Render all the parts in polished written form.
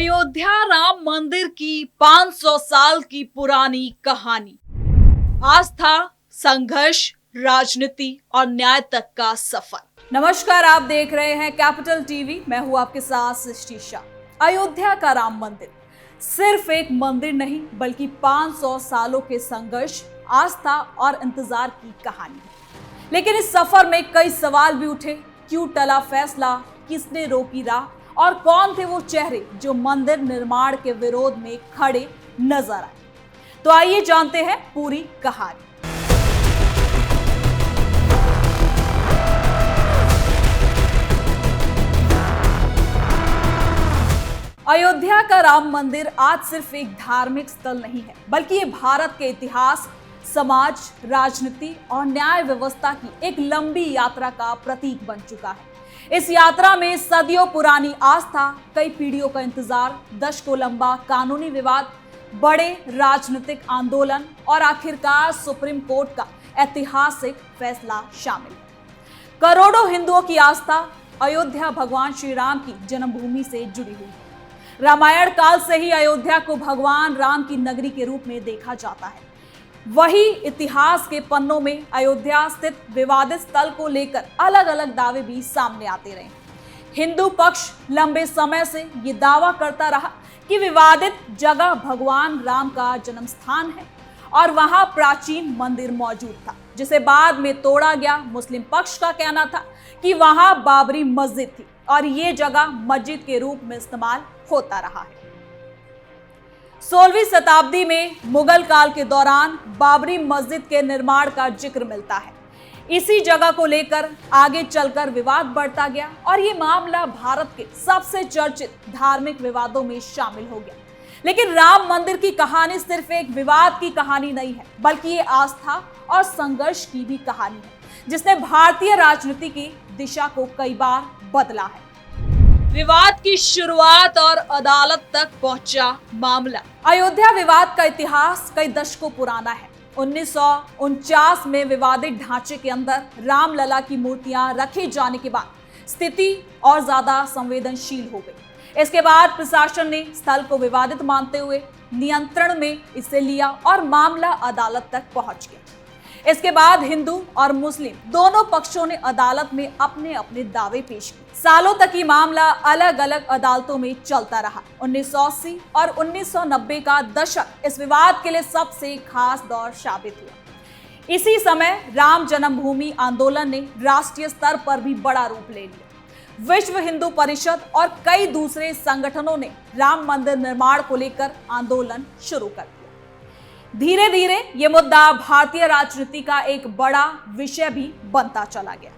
अयोध्या राम मंदिर की 500 साल की पुरानी कहानी, आस्था, संघर्ष, राजनीति और न्याय तक का सफर। नमस्कार, आप देख रहे हैं कैपिटल टीवी। मैं हूं आपके साथ सृष्टि शाह। अयोध्या का राम मंदिर सिर्फ एक मंदिर नहीं बल्कि 500 सालों के संघर्ष, आस्था और इंतजार की कहानी है। लेकिन इस सफर में कई सवाल भी उठे। क्यों टला फैसला, किसने रोकी राह और कौन थे वो चेहरे जो मंदिर निर्माण के विरोध में खड़े नजर आए। तो आइए जानते हैं पूरी कहानी। अयोध्या का राम मंदिर आज सिर्फ एक धार्मिक स्थल नहीं है, बल्कि ये भारत के इतिहास, समाज, राजनीति और न्याय व्यवस्था की एक लंबी यात्रा का प्रतीक बन चुका है। इस यात्रा में सदियों पुरानी आस्था, कई पीढ़ियों का इंतजार, दशकों लंबा कानूनी विवाद, बड़े राजनीतिक आंदोलन और आखिरकार सुप्रीम कोर्ट का ऐतिहासिक फैसला शामिल है। करोड़ों हिंदुओं की आस्था अयोध्या भगवान श्री राम की जन्मभूमि से जुड़ी हुई है। रामायण काल से ही अयोध्या को भगवान राम की नगरी के रूप में देखा जाता है। वही इतिहास के पन्नों में अयोध्या स्थित विवादित स्थल को लेकर अलग अलग दावे भी सामने आते रहे। हिंदू पक्ष लंबे समय से ये दावा करता रहा कि विवादित जगह भगवान राम का जन्म स्थान है और वहां प्राचीन मंदिर मौजूद था, जिसे बाद में तोड़ा गया। मुस्लिम पक्ष का कहना था कि वहां बाबरी मस्जिद थी और ये जगह मस्जिद के रूप में इस्तेमाल होता रहा है। 16वीं शताब्दी में मुगल काल के दौरान बाबरी मस्जिद के निर्माण का जिक्र मिलता है। इसी जगह को लेकर आगे चलकर विवाद बढ़ता गया और ये मामला भारत के सबसे चर्चित धार्मिक विवादों में शामिल हो गया। लेकिन राम मंदिर की कहानी सिर्फ एक विवाद की कहानी नहीं है, बल्कि ये आस्था और संघर्ष की भी कहानी है, जिसने भारतीय राजनीति की दिशा को कई बार बदला है। विवाद की शुरुआत और अदालत तक पहुंचा मामला। अयोध्या विवाद का इतिहास कई दशकों पुराना है। 1949 में विवादित ढांचे के अंदर रामलला की मूर्तियां रखे जाने के बाद स्थिति और ज्यादा संवेदनशील हो गई। इसके बाद प्रशासन ने स्थल को विवादित मानते हुए नियंत्रण में इसे लिया और मामला अदालत तक पहुंच गया। इसके बाद हिंदू और मुस्लिम दोनों पक्षों ने अदालत में अपने अपने दावे पेश किए। सालों तक ये मामला अलग अलग अदालतों में चलता रहा। 1980 और 1990 का दशक इस विवाद के लिए सबसे खास दौर साबित हुआ। इसी समय राम जन्मभूमि आंदोलन ने राष्ट्रीय स्तर पर भी बड़ा रूप ले लिया। विश्व हिंदू परिषद और कई दूसरे संगठनों ने राम मंदिर निर्माण को लेकर आंदोलन शुरू कर दिया। धीरे धीरे ये मुद्दा भारतीय राजनीति का एक बड़ा विषय भी बनता चला गया।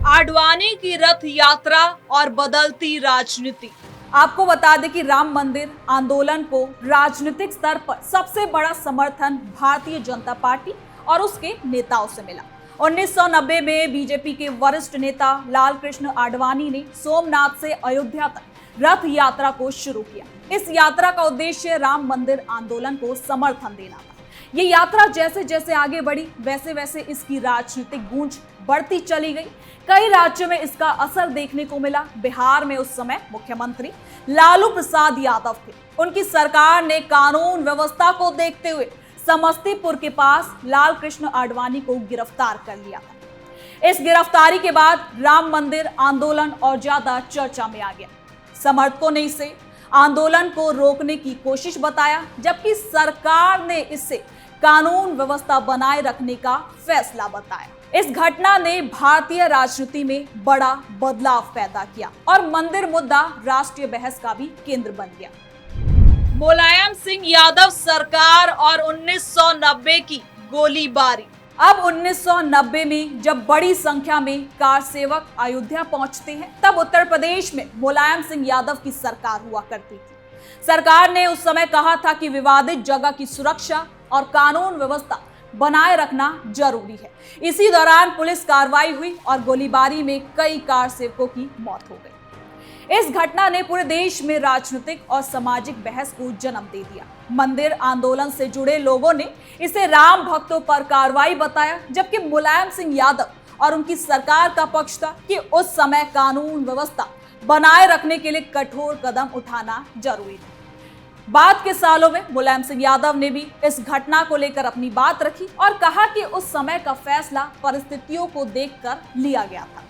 आडवाणी की रथ यात्रा और बदलती राजनीति। आपको बता दें कि राम मंदिर आंदोलन को राजनीतिक स्तर पर सबसे बड़ा समर्थन भारतीय जनता पार्टी और उसके नेताओं से मिला। 1990 में बीजेपी के वरिष्ठ नेता लाल कृष्ण आडवाणी ने सोमनाथ से अयोध्या तक रथ यात्रा को शुरू किया। इस यात्रा का उद्देश्य राम मंदिर आंदोलन को समर्थन देना था। ये यात्रा जैसे जैसे आगे बढ़ी, वैसे वैसे इसकी राजनीतिक गूंज बढ़ती चली गई। कई राज्यों में इसका असर देखने को मिला। बिहार में उस समय मुख्यमंत्री लालू प्रसाद यादव थे। उनकी सरकार ने कानून व्यवस्था को देखते हुए समस्तीपुर के पास लाल कृष्ण आडवाणी को गिरफ्तार कर लिया था। इस गिरफ्तारी के बाद राम मंदिर आंदोलन और ज्यादा चर्चा में आ गया। समर्थकों ने इसे आंदोलन को रोकने की कोशिश बताया, जबकि सरकार ने इसे कानून व्यवस्था बनाए रखने का फैसला बताया। इस घटना ने भारतीय राजनीति में बड़ा बदलाव पैदा किया और मंदिर मुद्दा राष्ट्रीय बहस का भी केंद्र बन गया। मुलायम सिंह यादव सरकार और 1990 की गोलीबारी। अब 1990 में जब बड़ी संख्या में कार सेवक अयोध्या पहुंचते हैं, तब उत्तर प्रदेश में मुलायम सिंह यादव की सरकार हुआ करती थी। सरकार ने उस समय कहा था कि विवादित जगह की सुरक्षा और कानून व्यवस्था बनाए रखना जरूरी है। इसी दौरान पुलिस कार्रवाई हुई और गोलीबारी में कई कार सेवकों की मौत हो गई। इस घटना ने पूरे देश में राजनीतिक और सामाजिक बहस को जन्म दे दिया। मंदिर आंदोलन से जुड़े लोगों ने इसे राम भक्तों पर कार्रवाई बताया, जबकि मुलायम सिंह यादव और उनकी सरकार का पक्ष था कि उस समय कानून व्यवस्था बनाए रखने के लिए कठोर कदम उठाना जरूरी है। बाद के सालों में मुलायम सिंह यादव ने भी इस घटना को लेकर अपनी बात रखी और कहा कि उस समय का फैसला परिस्थितियों को देखकर लिया गया था।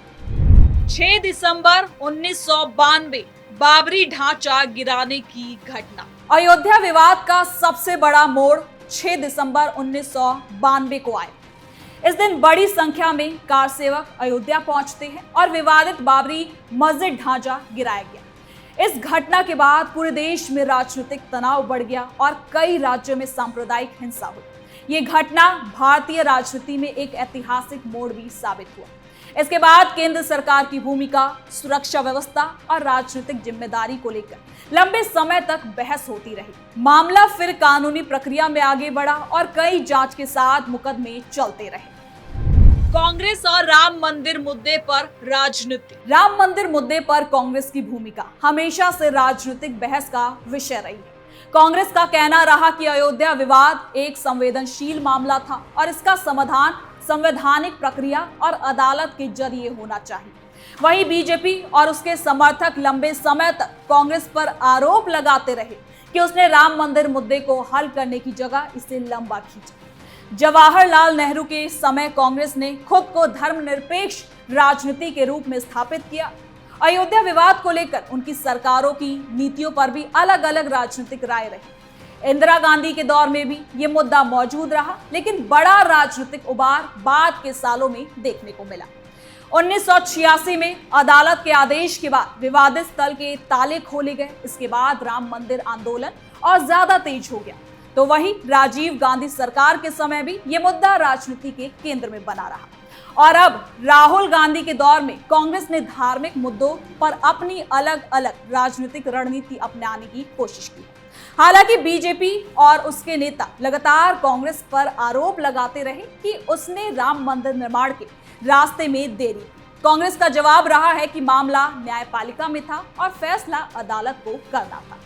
6 दिसंबर 1992 बाबरी ढांचा गिराने की घटना। अयोध्या विवाद का सबसे बड़ा मोड़ 6 दिसंबर 1992 को आया। इस दिन बड़ी संख्या में कार सेवक अयोध्या पहुंचते हैं और विवादित बाबरी मस्जिद ढांचा गिराया गया। इस घटना के बाद पूरे देश में राजनीतिक तनाव बढ़ गया और कई राज्यों में सांप्रदायिक हिंसा हुई। ये घटना भारतीय राजनीति में एक ऐतिहासिक मोड़ भी साबित हुआ। इसके बाद केंद्र सरकार की भूमिका, सुरक्षा व्यवस्था और राजनीतिक जिम्मेदारी को लेकर लंबे समय तक बहस होती रही। मामला फिर कानूनी प्रक्रिया में आगे बढ़ा और कई जांच के साथ मुकदमे चलते रहे। कांग्रेस और राम मंदिर मुद्दे पर राजनीति। राम मंदिर मुद्दे पर कांग्रेस की भूमिका हमेशा से राजनीतिक बहस का विषय रही है। कांग्रेस का कहना रहा कि अयोध्या विवाद एक संवेदनशील मामला था और इसका समाधान संवैधानिक प्रक्रिया और अदालत के जरिए होना चाहिए। वहीं बीजेपी और उसके समर्थक लंबे समय तक कांग्रेस पर आरोप लगाते रहे कि उसने राम मंदिर मुद्दे को हल करने की जगह इसे लंबा खींचा। जवाहरलाल नेहरू के समय कांग्रेस ने खुद को धर्मनिरपेक्ष राजनीति के रूप में स्थापित किया। अयोध्या विवाद को लेकर उनकी सरकारों की नीतियों पर भी अलग अलग राजनीतिक राय रही। इंदिरा गांधी के दौर में भी ये मुद्दा मौजूद रहा, लेकिन बड़ा राजनीतिक उबार बाद के सालों में देखने को मिला। 1986 में अदालत के आदेश के बाद विवादित स्थल के ताले खोले गए। इसके बाद राम मंदिर आंदोलन और ज्यादा तेज हो गया। तो वहीं राजीव गांधी सरकार के समय भी ये मुद्दा राजनीति के केंद्र में बना रहा और अब राहुल गांधी के दौर में कांग्रेस ने धार्मिक मुद्दों पर अपनी अलग अलग राजनीतिक रणनीति अपनाने की कोशिश की। हालांकि बीजेपी और उसके नेता लगातार कांग्रेस पर आरोप लगाते रहे कि उसने राम मंदिर निर्माण के रास्ते में देरी। कांग्रेस का जवाब रहा है कि मामला न्यायपालिका में था और फैसला अदालत को करना था।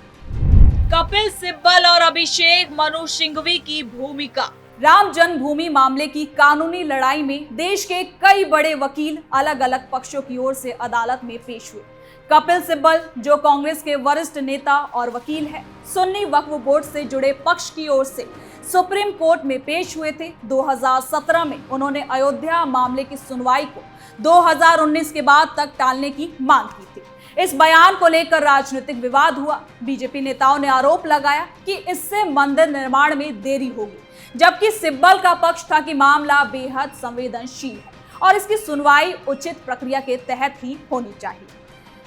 कपिल सिब्बल और अभिषेक मनु सिंघवी की भूमिका। राम जन्मभूमि मामले की कानूनी लड़ाई में देश के कई बड़े वकील अलग अलग पक्षों की ओर से अदालत में पेश हुए। कपिल सिब्बल, जो कांग्रेस के वरिष्ठ नेता और वकील हैं, सुन्नी वक्फ बोर्ड से जुड़े पक्ष की ओर से सुप्रीम कोर्ट में पेश हुए थे। 2017 में उन्होंने अयोध्या मामले की सुनवाई को 2019 के बाद तक टालने की मांग की थी। इस बयान को लेकर राजनीतिक विवाद हुआ। बीजेपी नेताओं ने आरोप लगाया कि इससे मंदिर निर्माण में देरी होगी, जबकि सिब्बल का पक्ष था कि मामला बेहद संवेदनशील है और इसकी सुनवाई उचित प्रक्रिया के तहत ही होनी चाहिए।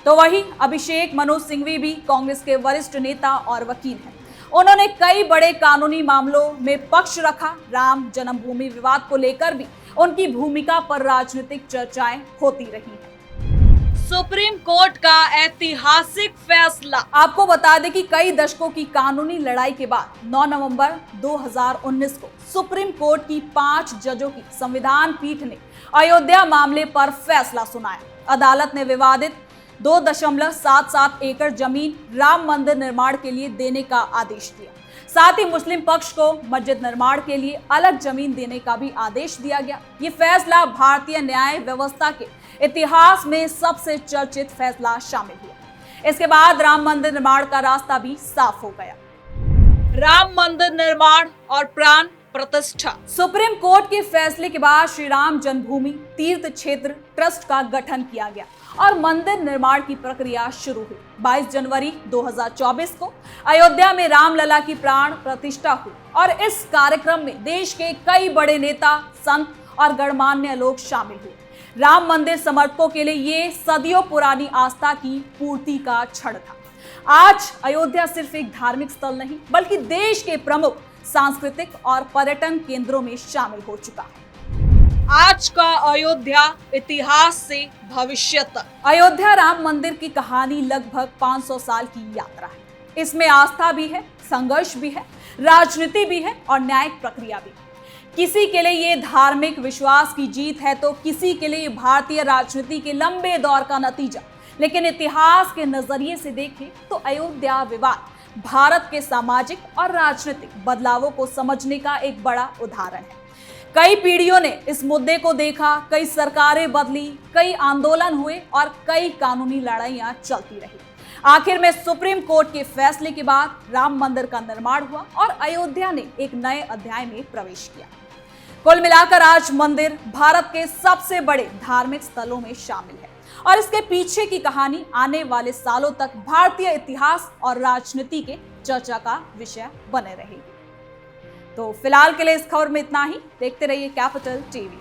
तो वहीं अभिषेक मनु सिंघवी भी कांग्रेस के वरिष्ठ नेता और वकील हैं। उन्होंने कई बड़े कानूनी मामलों में पक्ष रखा। राम जन्मभूमि विवाद को लेकर भी उनकी भूमिका पर राजनीतिक चर्चाएं होती रही हैं। सुप्रीम कोर्ट का ऐतिहासिक फैसला। आपको बता दें कि कई दशकों की कानूनी लड़ाई के बाद 9 नवंबर 2019 को सुप्रीम कोर्ट की 5 जजों की संविधान पीठ ने अयोध्या मामले पर फैसला सुनाया। अदालत ने विवादित 2.77 एकड़ जमीन राम मंदिर निर्माण के लिए देने का आदेश दिया। साथ ही मुस्लिम पक्ष को मस्जिद निर्माण के लिए अलग जमीन देने का भी आदेश दिया गया। ये फैसला भारतीय न्याय व्यवस्था के इतिहास में सबसे चर्चित फैसला शामिल हुआ। इसके बाद राम मंदिर निर्माण का रास्ता भी साफ हो गया। राम मंदिर निर्माण और प्राण प्रतिष्ठा। सुप्रीम कोर्ट के फैसले के बाद श्री राम जन्मभूमि तीर्थ क्षेत्र ट्रस्ट का गठन किया गया और मंदिर निर्माण की प्रक्रिया शुरू हुई। 22 जनवरी 2024 को अयोध्या में रामलला की प्राण प्रतिष्ठा हुई और इस कार्यक्रम में देश के कई बड़े नेता, संत और गणमान्य लोग शामिल हुए। राम मंदिर समर्थकों के लिए ये सदियों पुरानी आस्था की पूर्ति का क्षण था। आज अयोध्या सिर्फ एक धार्मिक स्थल नहीं, बल्कि देश के प्रमुख सांस्कृतिक और पर्यटन केंद्रों में शामिल हो चुका है। आज का अयोध्या, इतिहास से भविष्य तक। अयोध्या राम मंदिर की कहानी लगभग 500 साल की यात्रा है। इसमें आस्था भी है, संघर्ष भी है, राजनीति भी है और न्यायिक प्रक्रिया भी। किसी के लिए ये धार्मिक विश्वास की जीत है तो किसी के लिए भारतीय राजनीति के लंबे दौर का नतीजा। लेकिन इतिहास के नजरिए से देखें तो अयोध्या विवाद भारत के सामाजिक और राजनीतिक बदलावों को समझने का एक बड़ा उदाहरण है। कई पीढ़ियों ने इस मुद्दे को देखा, कई सरकारें बदली, कई आंदोलन हुए और कई कानूनी लड़ाइयां चलती रही। आखिर में सुप्रीम कोर्ट के फैसले के बाद राम मंदिर का निर्माण हुआ और अयोध्या ने एक नए अध्याय में प्रवेश किया। कुल मिलाकर आज मंदिर भारत के सबसे बड़े धार्मिक स्थलों में शामिल है और इसके पीछे की कहानी आने वाले सालों तक भारतीय इतिहास और राजनीति के चर्चा का विषय बने रहेगी। तो फिलहाल के लिए इस खबर में इतना ही। देखते रहिए कैपिटल टीवी।